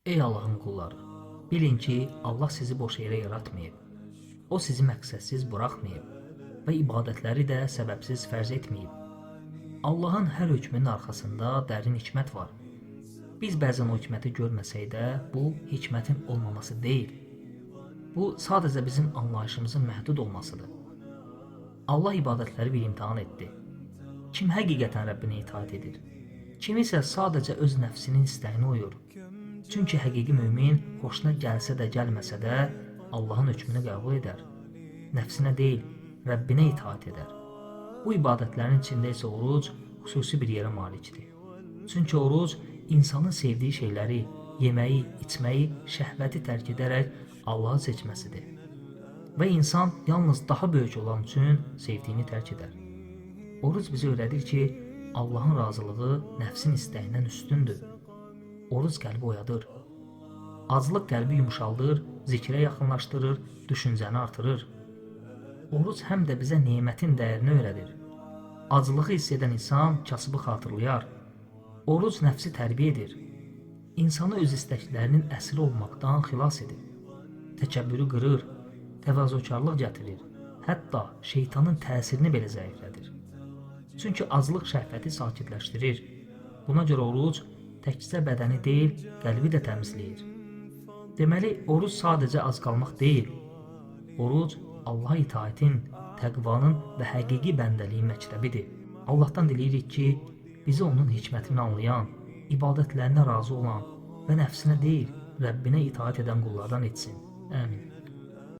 Ey Allahın qulları, bilin ki, Allah sizi boş yerə yaratmayıb. O sizi məqsədsiz buraxmayıb və ibadətləri də səbəbsiz fərz etməyib. Allahın hər hökmünün arxasında dərin hikmət var. Biz bəzən o hikməti görməsək də, bu hikmətin olmaması deyil. Bu sadəcə bizim anlayışımızın məhdud olmasıdır. Allah ibadətləri bir imtahan etdi. Kim həqiqətən Rəbbinə itaat edir? Kim isə sadəcə öz nəfsinin istəyinə uyur? Çünki həqiqi mömin xoşuna gəlsə də gəlməsə də Allahın hökmünü qəbul edər. Nəfsinə deyil, Rəbbinə itaat edər. Bu ibadətlərin içində isə oruc xüsusi bir yerə malikdir. Çünki oruc insanın sevdiyi şeyləri, yeməyi, içməyi, şəhvəti tərk edərək Allahı seçməsidir. Və insan yalnız daha böyük olan üçün sevdiyini tərk edər. Oruc bizə öyrədir ki, Allahın razılığı nəfsin istəyindən üstündür. Oruc qəlbi oyadır. Aclıq qəlbi yumşaldır, zikrə yaxınlaşdırır, düşüncəni artırır. Oruc həm də bizə nemətin dəyərini öyrədir. Aclığı hiss edən insan kasıbı xatırlayar. Oruc nəfsi tərbiyə edir. İnsanı öz istəklərinin əsiri olmaqdan xilas edir. Təkəbbürü qırır, təvazökarlıq gətirir, hətta şeytanın təsirini belə zəiflədir. Çünki aclıq şəhvəti sakitləşdirir. Buna görə oruc təkcə bədəni deyil, qəlbi də təmizləyir. Deməli, oruc sadəcə az qalmaq deyil. Oruc Allaha itaətin, təqvanın və həqiqi bəndəliyin məktəbidir. Allahdan diləyirik ki, bizi onun hikmətini anlayan, ibadətlərinə razı olan və nəfsinə deyil, Rəbbinə itaət edən qullardan etsin. Əmin.